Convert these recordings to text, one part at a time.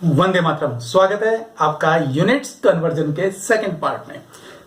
वंदे मातरम। स्वागत है आपका यूनिट्स कन्वर्जन के सेकंड पार्ट में।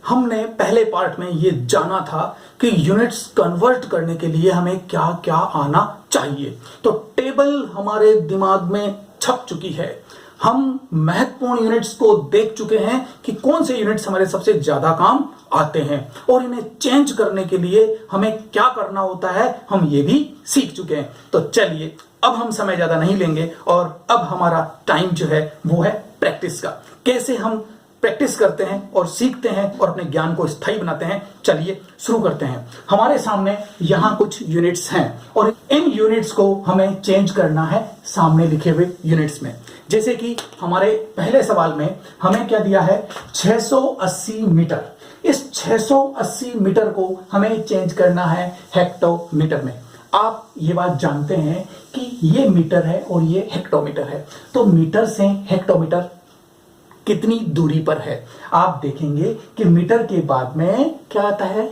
हमने पहले पार्ट में ये जाना था कि यूनिट्स कन्वर्ट करने के लिए हमें क्या क्या आना चाहिए। तो टेबल हमारे दिमाग में छप चुकी है। हम महत्वपूर्ण यूनिट्स को देख चुके हैं कि कौन से यूनिट्स हमारे सबसे ज्यादा काम आते हैं और इन्हें चेंज करने के लिए हमें क्या करना होता है, हम ये भी सीख चुके हैं। तो चलिए अब हम समय ज्यादा नहीं लेंगे और अब हमारा टाइम जो है वो है प्रैक्टिस का। कैसे हम प्रैक्टिस करते हैं और सीखते हैं और अपने ज्ञान को स्थायी बनाते हैं, चलिए शुरू करते हैं। हमारे सामने यहाँ कुछ यूनिट्स हैं और इन यूनिट्स को हमें चेंज करना है सामने लिखे हुए यूनिट्स में। जैसे कि हमारे पहले सवाल में हमें क्या दिया है, 680 मीटर। इस 680 मीटर को हमें चेंज करना है हेक्टोमीटर में। आप ये बात जानते हैं कि ये मीटर है और ये हेक्टोमीटर है, तो मीटर से हेक्टोमीटर कितनी दूरी पर है। आप देखेंगे कि मीटर के बाद में क्या आता है,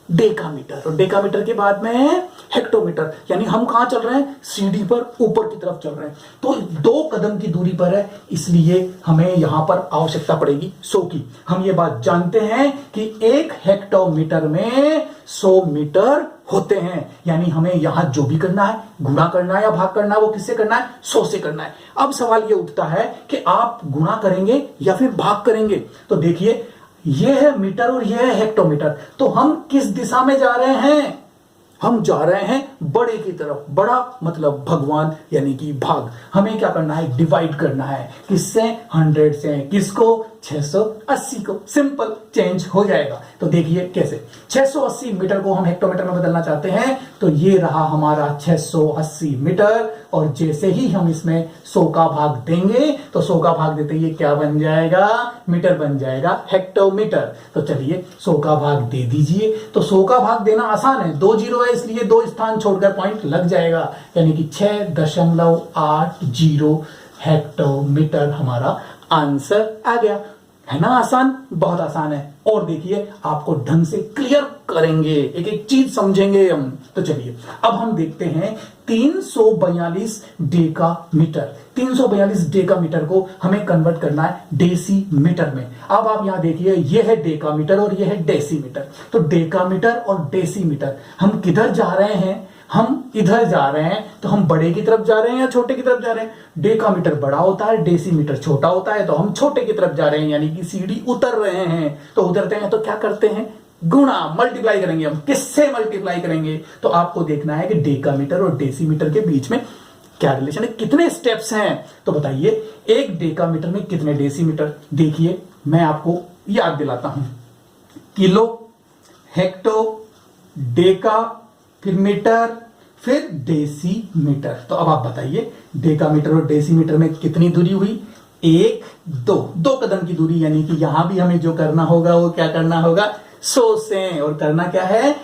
डेकामीटर, और डेकामीटर के बाद में हेक्टोमीटर। यानी हम कहां चल रहे हैं, सीढ़ी पर ऊपर की तरफ चल रहे हैं। तो 2 कदम की दूरी पर है, इसलिए हमें यहां पर आवश्यकता पड़ेगी 100 की। हम ये बात जानते हैं कि 1 हेक्टोमीटर में 100 मीटर होते हैं। यानी हमें यहां जो भी करना है, गुणा करना है या भाग करना है, वो किससे करना है, 100 से करना है। अब सवाल ये उठता है कि आप गुणा करेंगे या फिर भाग करेंगे। तो देखिए, ये है मीटर और ये है हेक्टोमीटर। तो हम किस दिशा में जा रहे हैं, हम जा रहे हैं बड़े की तरफ। बड़ा मतलब भगवान, यानी कि भाग। हमें क्या करना है, डिवाइड करना है। किससे, 100 से। किसको, 680 को। सिंपल, चेंज हो जाएगा। तो देखिए कैसे, 680 मीटर को हम हेक्टोमीटर में बदलना चाहते हैं। तो ये रहा हमारा 680 मीटर, और जैसे ही हम इसमें 100 का भाग देंगे तो 100 का भाग देते ही क्या बन जाएगा, मीटर बन जाएगा, हेक्टोमीटर। तो चलिए 100 का भाग दे दीजिए। तो 100 का भाग देना आसान है, 2 जीरो है, इसलिए 2 स्थान छोड़कर पॉइंट लग जाएगा। यानी कि 6.80 हेक्टोमीटर हमारा आंसर आ गया। है ना आसान, बहुत आसान है। और देखिए आपको ढंग से क्लियर करेंगे, एक एक चीज समझेंगे हम। तो चलिए अब हम देखते हैं 342 डेकामीटर। 342 डेकामीटर को हमें कन्वर्ट करना है डेसीमीटर में। अब आप यहां देखिए, ये है डेकामीटर और ये है डेसीमीटर। तो डेकामीटर और डेसीमीटर, हम किधर जा रहे हैं, हम इधर जा रहे हैं। तो हम बड़े की तरफ जा रहे हैं या छोटे की तरफ जा रहे हैं। डेकामीटर बड़ा होता है, डेसीमीटर छोटा होता है, तो हम छोटे की तरफ जा रहे हैं, यानी कि सीढ़ी उतर रहे हैं। तो उतरते हैं तो क्या करते हैं, गुणा, मल्टीप्लाई करेंगे। हम किससे मल्टीप्लाई करेंगे, तो आपको देखना है कि डेकामीटर और डेसीमीटर के बीच में क्या रिलेशन है, कितने स्टेप्स हैं। तो बताइए 1 डेकामीटर में कितने डेसीमीटर। देखिए मैं आपको याद दिलाता हूं, किलो, हेक्टो, डेका, फिर मीटर, फिर डेसीमीटर। तो अब आप बताइए डेकामीटर और डेसीमीटर में कितनी दूरी हुई, 1 2 कदम की दूरी। यानी कि यहां भी हमें जो करना होगा वो क्या करना होगा, 100 से। और करना क्या है,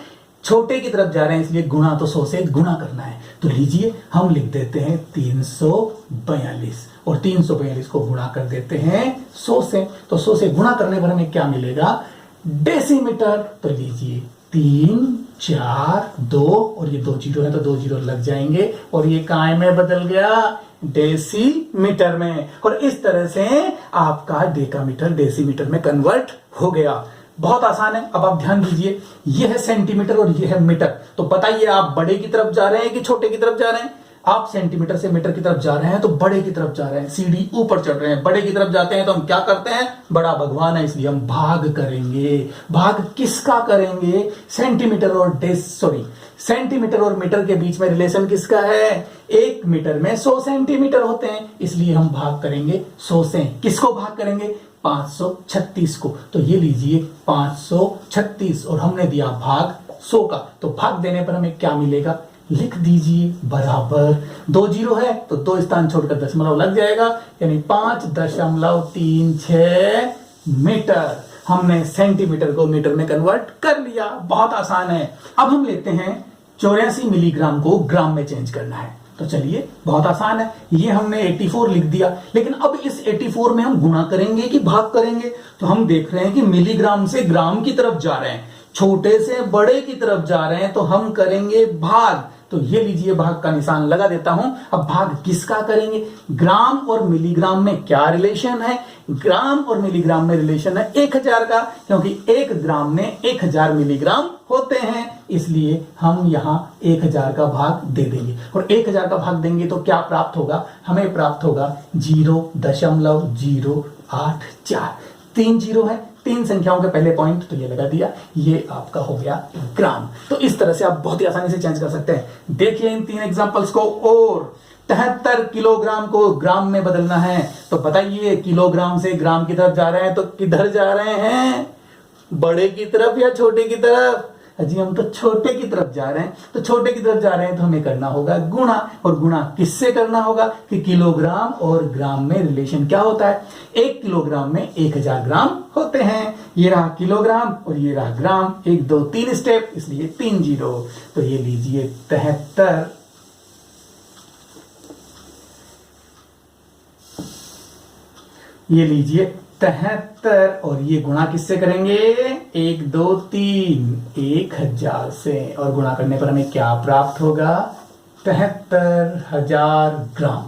छोटे की तरफ जा रहे हैं, इसलिए गुणा तो 100 से गुणा करना है। तो लीजिए हम लिख देते हैं 342 और 342 को गुणा कर देते हैं 100 से। तो 100 से गुणा करने पर हमें क्या मिलेगा, डेसीमीटर। तो लीजिए 3 4 2 और ये 2 जीरो है तो 2 जीरो लग जाएंगे, और ये काय में बदल गया, डेसीमीटर में। और इस तरह से आपका डेकामीटर डेसीमीटर में कन्वर्ट हो गया। बहुत आसान है। अब आप ध्यान दीजिए, ये है सेंटीमीटर और ये है मीटर। तो बताइए आप बड़े की तरफ जा रहे हैं कि छोटे की तरफ जा रहे हैं। आप सेंटीमीटर से मीटर की तरफ जा रहे हैं तो बड़े की तरफ जा रहे हैं, सीढ़ी ऊपर चढ़ रहे हैं। बड़े की तरफ जाते हैं तो हम क्या करते हैं, बड़ा भगवान है इसलिए हम भाग करेंगे। भाग किसका करेंगे, सेंटीमीटर और सेंटीमीटर और मीटर के बीच में रिलेशन किसका है, 1 मीटर में 100 सेंटीमीटर होते हैं, इसलिए हम भाग करेंगे 100 से। किसको भाग करेंगे, 536 को। तो ये लीजिए 536 और हमने दिया भाग 100 का। तो भाग देने पर हमें क्या मिलेगा, लिख दीजिए बराबर, 2 जीरो है तो 2 स्थान छोड़कर दशमलव लग जाएगा, यानी 5.36 मीटर। हमने सेंटीमीटर को मीटर में कन्वर्ट कर लिया। बहुत आसान है। अब हम लेते हैं 84 मिलीग्राम को ग्राम में चेंज करना है। तो चलिए बहुत आसान है, ये हमने 84 लिख दिया। लेकिन अब इस 84 में हम गुणा करेंगे कि भाग करेंगे। तो हम देख रहे हैं कि मिलीग्राम से ग्राम की तरफ जा रहे हैं, छोटे से बड़े की तरफ जा रहे हैं, तो हम करेंगे भाग। तो ये लीजिए भाग का निशान लगा देता हूं। अब भाग किसका करेंगे? ग्राम और मिलीग्राम में क्या रिलेशन है? ग्राम और मिलीग्राम में रिलेशन है 1000 का, क्योंकि 1 ग्राम में 1000 मिलीग्राम होते हैं, इसलिए हम यहाँ 1000 का भाग दे देंगे। और 1000 का भाग देंगे तो क्या प्राप्त होगा? हमें प्राप्त होगा 0.084। 3 जीरो है, 3 संख्याओं के पहले पॉइंट, तो ये लगा दिया, ये आपका हो गया ग्राम। तो इस तरह से आप बहुत ही आसानी से चेंज कर सकते हैं। देखिए इन 3 एग्जांपल्स को। और 73 किलोग्राम को ग्राम में बदलना है, तो बताइए किलोग्राम से ग्राम की तरफ जा रहे हैं तो किधर जा रहे हैं? बड़े की तरफ या छोटे की तरफ? जी हम तो छोटे की तरफ जा रहे हैं। तो छोटे की तरफ जा रहे हैं तो हमें करना होगा गुणा। और गुणा किससे करना होगा? कि किलोग्राम और ग्राम में रिलेशन क्या होता है? 1 किलोग्राम में 1000 ग्राम होते हैं। ये रहा किलोग्राम और ये रहा ग्राम, 1 2 3 स्टेप, इसलिए 3 जीरो। तो ये लीजिए 73, ये लीजिए 73, और ये गुणा किससे करेंगे? 1 2 3 1000 से, और गुणा करने पर हमें क्या प्राप्त होगा? 73,000 ग्राम।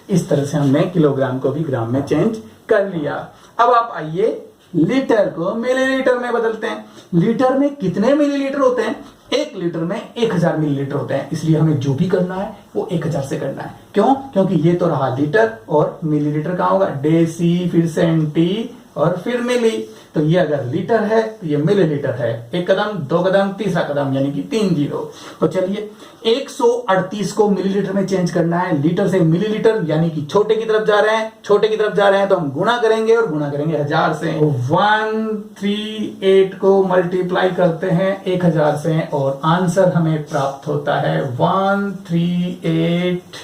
इस तरह से हमने किलोग्राम को भी ग्राम में चेंज कर लिया। अब आप आइए लीटर को मिलीलीटर में बदलते हैं। लीटर में कितने मिलीलीटर होते हैं? 1 लीटर में 1000 मिलीलीटर होते हैं, इसलिए हमें जो भी करना है वो 1000 से करना है। क्यों? क्योंकि ये तो रहा लीटर, और मिलीलीटर कहाँ होगा? डेसी, फिर सेंटी और फिर मिली। तो ये अगर लीटर है तो ये मिलीलीटर है। 1 कदम, 2 कदम, तीसरा कदम, यानी कि 3 जीरो। तो चलिए 138 को मिलीलीटर में चेंज करना है, लीटर से मिलीलीटर, यानी कि छोटे की तरफ जा रहे हैं। छोटे की तरफ जा रहे हैं तो हम गुणा करेंगे, और गुणा करेंगे 1000 से। 138 को मल्टीप्लाई करते हैं 1000 से, और आंसर हमें प्राप्त होता है 138,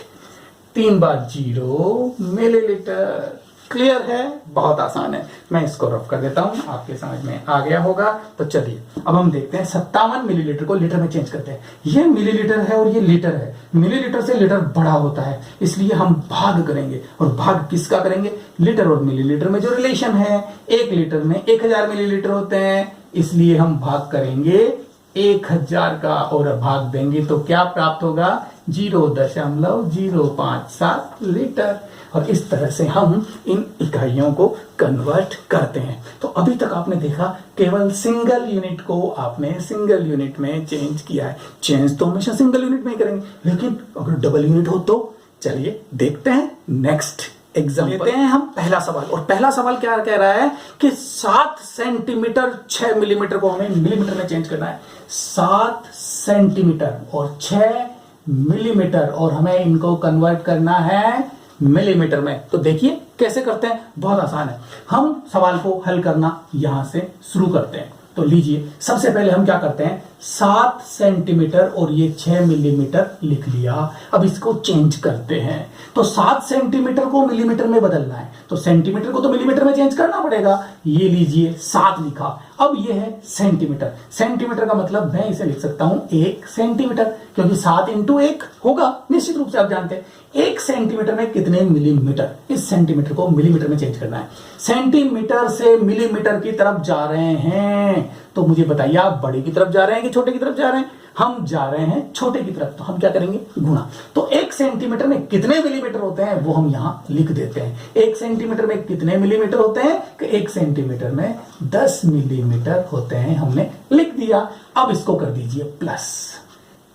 3 बार 0 मिलीलीटर। क्लियर है? बहुत आसान है। मैं इसको रफ कर देता हूं, आपके समझ में आ गया होगा। तो चलिए अब हम देखते हैं 57 मिलीलीटर को लीटर में चेंज करते हैं। ये मिलीलीटर है और ये लीटर है। मिलीलीटर से लीटर बड़ा होता है, इसलिए हम भाग करेंगे। और भाग किसका करेंगे? लीटर और मिलीलीटर में जो रिलेशन है। 1 लीटर में 1000 मिलीलीटर होते हैं, इसलिए हम भाग करेंगे 1000 का, और भाग देंगे तो क्या प्राप्त होगा? 0.057 लीटर। और इस तरह से हम इन इकाइयों को कन्वर्ट करते हैं। तो अभी तक आपने देखा केवल सिंगल यूनिट को आपने सिंगल यूनिट में चेंज किया है। चेंज तो हमेशा सिंगल यूनिट में ही करेंगे, लेकिन अगर डबल यूनिट हो तो चलिए देखते हैं नेक्स्ट एग्जाम्पल। लेते हैं हम पहला सवाल। और पहला सवाल क्या कह रहा है कि 7 सेंटीमीटर 6 मिलीमीटर को हमें मिलीमीटर में चेंज करना है। 7 सेंटीमीटर और 6 मिलीमीटर, और हमें इनको कन्वर्ट करना है मिलीमीटर में। तो देखिए कैसे करते हैं, बहुत आसान है। हम सवाल को हल करना यहां से शुरू करते हैं। तो लीजिए सबसे पहले हम क्या करते हैं, 7 सेंटीमीटर और ये 6 मिलीमीटर लिख लिया। अब इसको चेंज करते हैं। तो 7 सेंटीमीटर को मिलीमीटर में बदलना है, तो सेंटीमीटर को तो मिलीमीटर में चेंज करना पड़ेगा। ये लीजिए 7 लिखा। अब ये है सेंटीमीटर। सेंटीमीटर का मतलब मैं इसे लिख सकता हूं 1 सेंटीमीटर, क्योंकि 7 इंटू 1 होगा, निश्चित रूप से आप जानते हैं। 1 सेंटीमीटर में कितने मिलीमीटर? इस सेंटीमीटर को मिलीमीटर में चेंज करना है। सेंटीमीटर से मिलीमीटर की तरफ जा रहे हैं, तो मुझे बताइए आप बड़े की तरफ जा रहे हैं कि छोटे की तरफ जा रहे हैं? हम जा रहे हैं छोटे की तरफ, तो हम क्या करेंगे? गुणा। तो 1 सेंटीमीटर में कितने मिलीमीटर होते हैं वो हम यहां लिख देते हैं। 1 सेंटीमीटर में कितने मिलीमीटर होते हैं? कि 1 सेंटीमीटर में 10 मिलीमीटर होते हैं, हमने लिख दिया। अब इसको कर दीजिए प्लस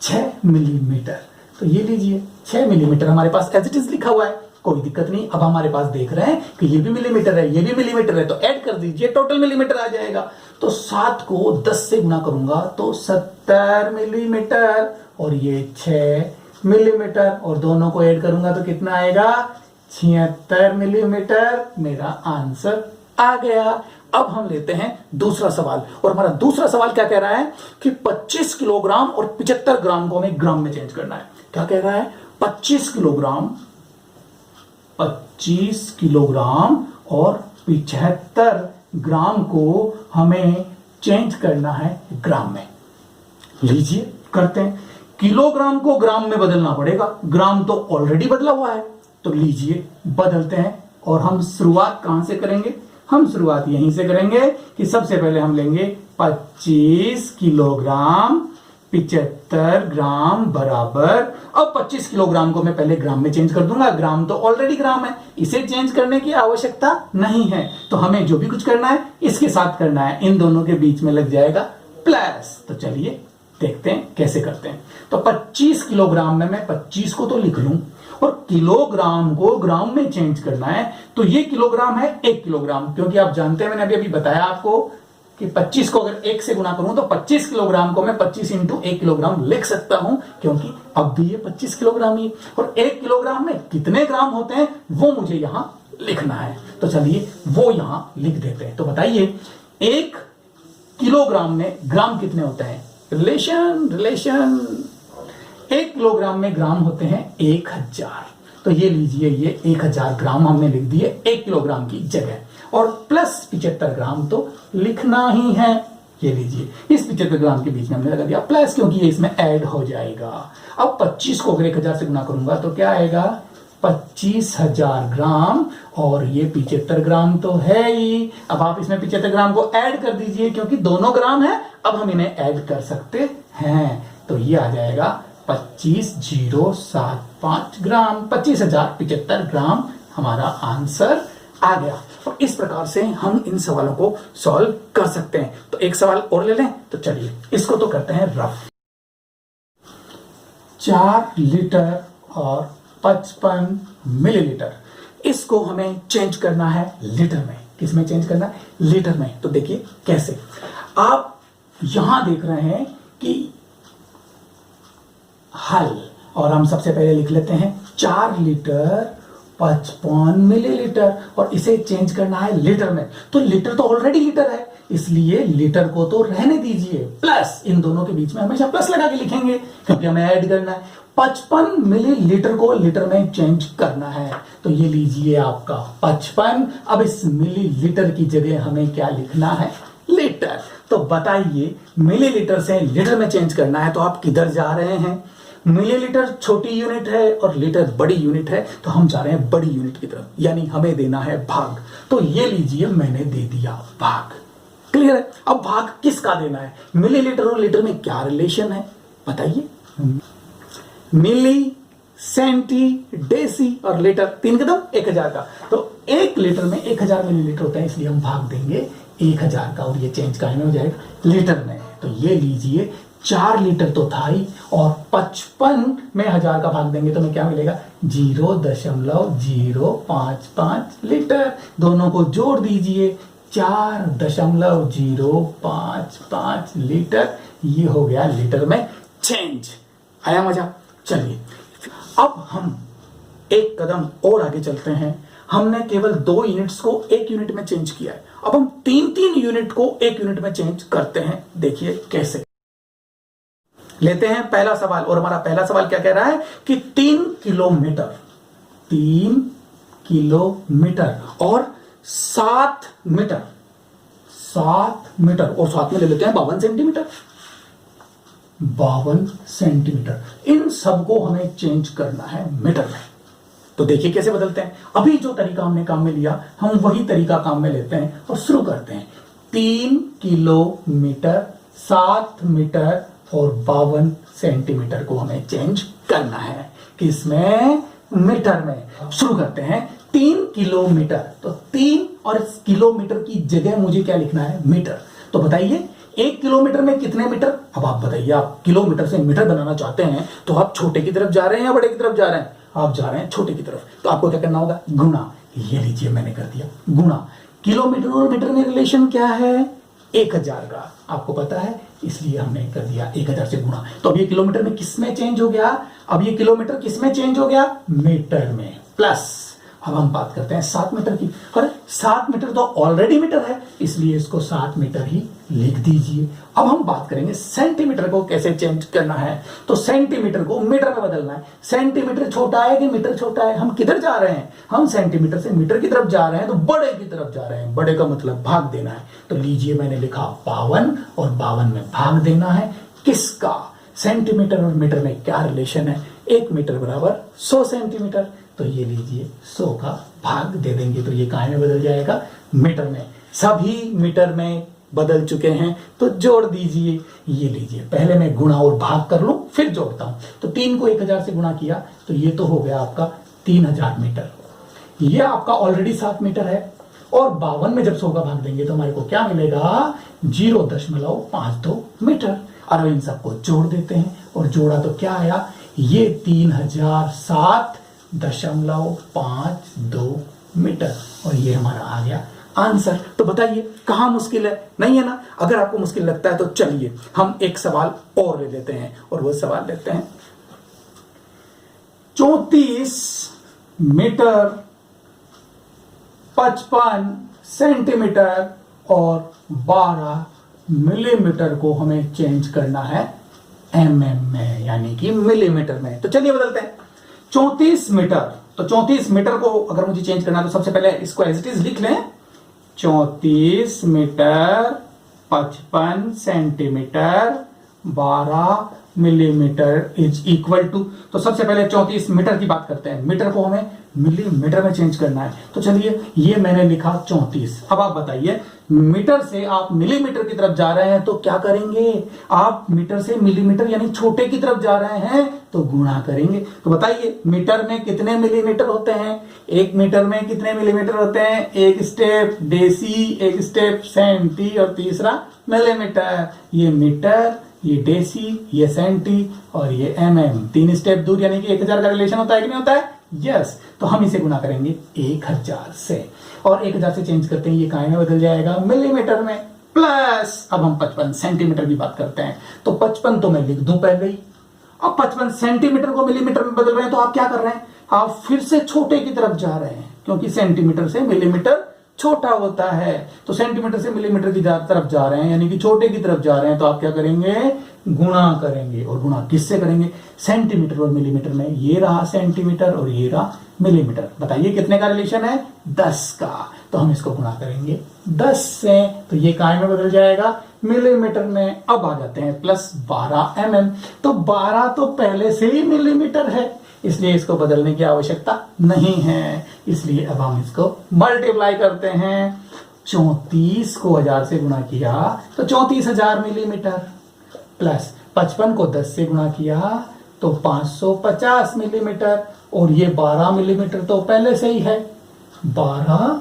6 मिलीमीटर। तो ये लीजिए 6 मिलीमीटर हमारे पास एज इट इज लिखा हुआ है, कोई दिक्कत नहीं। अब हमारे पास देख रहे हैं कि ये भी मिलीमीटर है, ये भी मिलीमीटर है, तो ऐड कर दीजिए, टोटल मिलीमीटर आ जाएगा। तो 7 को 10 से गुना करूंगा तो 70 मिलीमीटर, और ये 6 मिलीमीटर, और दोनों को ऐड करूंगा तो कितना आएगा? 76 मिलीमीटर। मेरा आंसर आ गया। अब हम लेते हैं दूसरा सवाल। और हमारा दूसरा सवाल क्या कह रहा है कि 25 किलोग्राम और 75 ग्राम को हमें ग्राम में चेंज करना है। क्या कह रहा है? 25 किलोग्राम और 75 ग्राम को हमें चेंज करना है ग्राम में। लीजिए करते हैं। किलोग्राम को ग्राम में बदलना पड़ेगा, ग्राम तो ऑलरेडी बदला हुआ है। तो लीजिए बदलते हैं। और हम शुरुआत कहां से करेंगे? हम शुरुआत यहीं से करेंगे कि सबसे पहले हम लेंगे 25 किलोग्राम 75 ग्राम बराबर, अब 25 किलोग्राम को मैं पहले ग्राम में चेंज कर दूंगा, ग्राम तो ऑलरेडी ग्राम है, इसे चेंज करने की आवश्यकता नहीं है, तो हमें जो भी कुछ करना है इसके साथ करना है, इन दोनों के बीच में लग जाएगा प्लस। तो चलिए देखते हैं कैसे करते हैं। तो 25 किलोग्राम में मैं 25 को तो लिख लूं, और किलोग्राम को ग्राम में चेंज करना है, तो ये किलोग्राम है 1 किलोग्राम, क्योंकि आप जानते हैं मैंने अभी बताया आपको कि 25 को अगर 1 से गुना करूं तो 25 किलोग्राम को मैं 25 इंटू 1 किलोग्राम लिख सकता हूं, क्योंकि अब भी ये 25 किलोग्राम ही, और 1 किलोग्राम में कितने ग्राम होते हैं वो मुझे यहां लिखना है। तो चलिए वो यहां लिख देते हैं। तो बताइए 1 किलोग्राम में ग्राम कितने होते हैं? रिलेशन 1 किलोग्राम में ग्राम होते हैं 1000। तो ये लीजिए, ये 1000 ग्राम हमने लिख दिए 1 किलोग्राम की जगह, और प्लस 75 ग्राम तो लिखना ही है। ये लीजिए, इस 75 ग्राम के बीच में हमने लगा दिया प्लस, क्योंकि ये इसमें ऐड हो जाएगा। अब 25 को अगर 1000 से गुना करूंगा तो क्या आएगा? 25,000 ग्राम, और ये 75 ग्राम तो है ही। अब आप इसमें 75 ग्राम को ऐड कर दीजिए, क्योंकि दोनों ग्राम है, अब हम इन्हें ऐड कर सकते हैं। तो ये आ जाएगा 25,075 ग्राम, 25,075 ग्राम हमारा आंसर आ गया। और इस प्रकार से हम इन सवालों को सॉल्व कर सकते हैं। तो एक सवाल और ले लें, तो चलिए इसको तो करते हैं रफ। 4 लीटर और 55 मिलीलीटर, इसको हमें चेंज करना है लीटर में। किस में चेंज करना है? लीटर में। तो देखिए कैसे, आप यहां देख रहे हैं कि हल, और हम सबसे पहले लिख लेते हैं 4 लीटर 55 मिलीलीटर, और इसे चेंज करना है लीटर में। तो लीटर तो ऑलरेडी लीटर है, इसलिए लीटर को तो रहने दीजिए, प्लस इन दोनों के बीच में हमेशा प्लस लगा के लिखेंगे, क्योंकि हमें ऐड करना है। 55 मिलीलीटर को लीटर में चेंज करना है, तो ये लीजिए आपका 55। अब इस मिलीलीटर की जगह हमें क्या लिखना है? लीटर। तो बताइए, मिलीलीटर से लीटर में चेंज करना है, तो आप किधर जा रहे हैं? मिलीलीटर छोटी यूनिट है और लीटर बड़ी यूनिट है, तो हम जा रहे हैं बड़ी यूनिट की तरफ, यानी हमें देना है भाग। तो ये लीजिए, मैंने दे दिया भाग। क्लियर है? अब भाग किसका देना है? मिलीलीटर और लीटर में क्या रिलेशन है बताइए? मिली, सेंटी, डेसी और लीटर, 3 कदम 1000 का। तो 1 लीटर में 1000 मिलीलीटर होता है, इसलिए हम भाग देंगे 1000 का, और ये चेंज काहे में हो जाएगा? लीटर में। तो ये लीजिए, 4 लीटर तो था ही, और 55 में 1000 का भाग देंगे तो हमें क्या मिलेगा? 0.055 लीटर। दोनों को जोड़ दीजिए, 4.055 लीटर। ये हो गया लीटर में चेंज। आया मजा? चलिए अब हम एक कदम और आगे चलते हैं। हमने केवल 2 यूनिट्स को 1 यूनिट में चेंज किया है, अब हम 3 यूनिट को 1 यूनिट में चेंज करते हैं। देखिए कैसे। लेते हैं पहला सवाल, और हमारा पहला सवाल क्या कह रहा है कि 3 किलोमीटर और 7 मीटर, और साथ में ले लेते हैं 52 सेंटीमीटर। 52 सेंटीमीटर, इन सबको हमें चेंज करना है मीटर में। तो देखिए कैसे बदलते हैं। अभी जो तरीका हमने काम में लिया, हम वही तरीका काम में लेते हैं और शुरू करते हैं। 3 किलोमीटर, 7 मीटर और 52 सेंटीमीटर को हमें चेंज करना है। किसमें? मीटर में। शुरू करते हैं। 3 किलोमीटर, तो 3 और किलोमीटर की जगह मुझे क्या लिखना है? मीटर। तो बताइए 1 किलोमीटर में कितने मीटर? अब आप बताइए, आप किलोमीटर से मीटर बनाना चाहते हैं तो आप छोटे की तरफ जा रहे हैं या बड़े की तरफ जा रहे हैं? आप जा रहे हैं छोटे की तरफ, तो आपको क्या करना होगा? गुना। ये लीजिए, मैंने कर दिया गुना। किलोमीटर और मीटर में रिलेशन क्या है? 1000 का, आपको पता है, इसलिए हमने कर दिया 1000 से गुना। तो अब ये किलोमीटर में किस में चेंज हो गया? अब ये किलोमीटर किस में चेंज हो गया? मीटर में। प्लस अब हम बात करते हैं 7 मीटर की। अरे 7 मीटर तो ऑलरेडी मीटर है, इसलिए इसको 7 मीटर ही लिख दीजिए। अब हम बात करेंगे सेंटीमीटर को कैसे चेंज करना है। तो सेंटीमीटर को मीटर में बदलना है। सेंटीमीटर छोटा है कि मीटर छोटा है? हम किधर जा रहे हैं? हम सेंटीमीटर से मीटर की तरफ जा रहे हैं, तो बड़े की तरफ जा रहे हैं। बड़े का मतलब भाग देना है। तो लीजिए, मैंने लिखा 52, और 52 में भाग देना है। किसका? सेंटीमीटर और मीटर में क्या रिलेशन है? 1 मीटर बराबर 100 सेंटीमीटर। तो ये लीजिए, 100 का भाग दे देंगे, तो ये कहाँ में बदल जाएगा? मीटर में। सभी मीटर में बदल चुके हैं, तो जोड़ दीजिए। ये लीजिए, पहले मैं गुणा और भाग कर लूं फिर जोड़ता हूं। तो 3 को 1000 से गुणा किया तो ये तो हो गया आपका 3000 मीटर। ये आपका ऑलरेडी 7 मीटर है और 52 में जब 100 का भाग देंगे तो हमारे को क्या मिलेगा, 0.52 मीटर। और इन सबको जोड़ देते हैं और जोड़ा तो क्या आया, ये 3007.52 मीटर और ये हमारा आ गया आंसर। तो बताइए कहां मुश्किल है, नहीं है ना। अगर आपको मुश्किल लगता है तो चलिए हम एक सवाल और ले लेते हैं और वो सवाल लेते हैं 34 मीटर 55 सेंटीमीटर और 12 मिलीमीटर को हमें चेंज करना है mm में, यानी कि मिलीमीटर में। तो चलिए बदलते हैं 34 मीटर। तो 34 मीटर को अगर मुझे चेंज करना है तो सबसे पहले इसको एज इट इज लिख लें, 34 metre 55 centimetre 12 millimetre is equal to. तो सबसे पहले 34 मीटर की बात करते हैं, मीटर को हमें मिलीमीटर में चेंज करना है। तो चलिए ये मैंने लिखा 34। अब आप बताइए मीटर से आप मिलीमीटर की तरफ जा रहे हैं तो क्या करेंगे, आप मीटर से मिलीमीटर यानी छोटे की तरफ जा रहे हैं तो गुणा करेंगे। तो बताइए मीटर में कितने मिलीमीटर होते हैं, 1 मीटर में कितने मिलीमीटर होते हैं, एक स्टेप डेसी, एक स्टेप सेंटी और तीसरा मिलीमीटर। ये मीटर, ये डेसी, ये सेंटी और ये mm। 3 स्टेप दूर यानी कि 1000 का रिलेशन होता है कि नहीं होता है, यस। तो हम इसे गुना करेंगे 1000 से और 1000 से चेंज करते हैं, ये काय में बदल जाएगा मिलीमीटर में। प्लस अब हम 55 सेंटीमीटर की बात करते हैं तो 55 तो मैं लिख दूं पहले ही। अब 55 सेंटीमीटर को मिलीमीटर में बदल रहे हैं तो आप क्या कर रहे हैं, आप फिर से छोटे की तरफ जा रहे हैं क्योंकि सेंटीमीटर से मिलीमीटर छोटा होता है। तो सेंटीमीटर से मिलीमीटर की तरफ जा रहे हैं यानी कि छोटे की तरफ जा रहे हैं तो आप क्या करेंगे, गुणा करेंगे। और गुणा किससे करेंगे, सेंटीमीटर और मिलीमीटर में। ये रहा सेंटीमीटर और ये रहा मिलीमीटर। बताइए कितने का रिलेशन है, 10 का। तो हम इसको गुणा करेंगे 10 से तो ये काय में बदल जाएगा मिलीमीटर में। अब आ जाते हैं प्लस 12 mm। तो 12 तो पहले से ही मिलीमीटर है इसलिए इसको बदलने की आवश्यकता नहीं है। इसलिए अब हम इसको मल्टीप्लाई करते हैं। 34 को 1000 से गुणा किया तो 34,000 मिलीमीटर प्लस 55 को 10 से गुणा किया तो 550 मिलीमीटर और ये 12 मिलीमीटर तो पहले से ही है, 12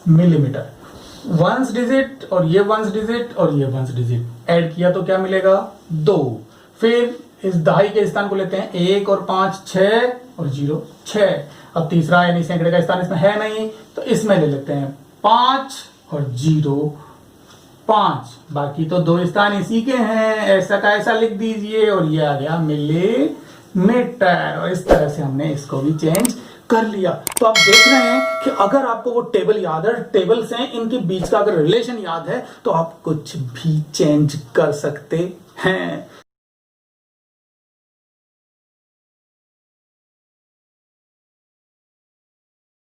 मिलीमीटर। 1 डिजिट और ये 1 डिजिट और ये 1 डिजिट ऐड किया तो क्या मिलेगा, 2। फिर इस दहाई के स्थान को लेते हैं, 1 और 5 6 और 0 6। अब तीसरा यानी सैकड़े का स्थान इसमें है नहीं तो इसमें ले लेते हैं 5 और 0 5। बाकी तो 2 स्थान इसी के हैं, ऐसा का ऐसा लिख दीजिए और ये आ गया मिलीमीटर। और इस तरह से हमने इसको भी चेंज कर लिया। तो आप देख रहे हैं कि अगर आपको वो टेबल याद है, टेबल से इनके बीच का अगर रिलेशन याद है तो आप कुछ भी चेंज कर सकते हैं।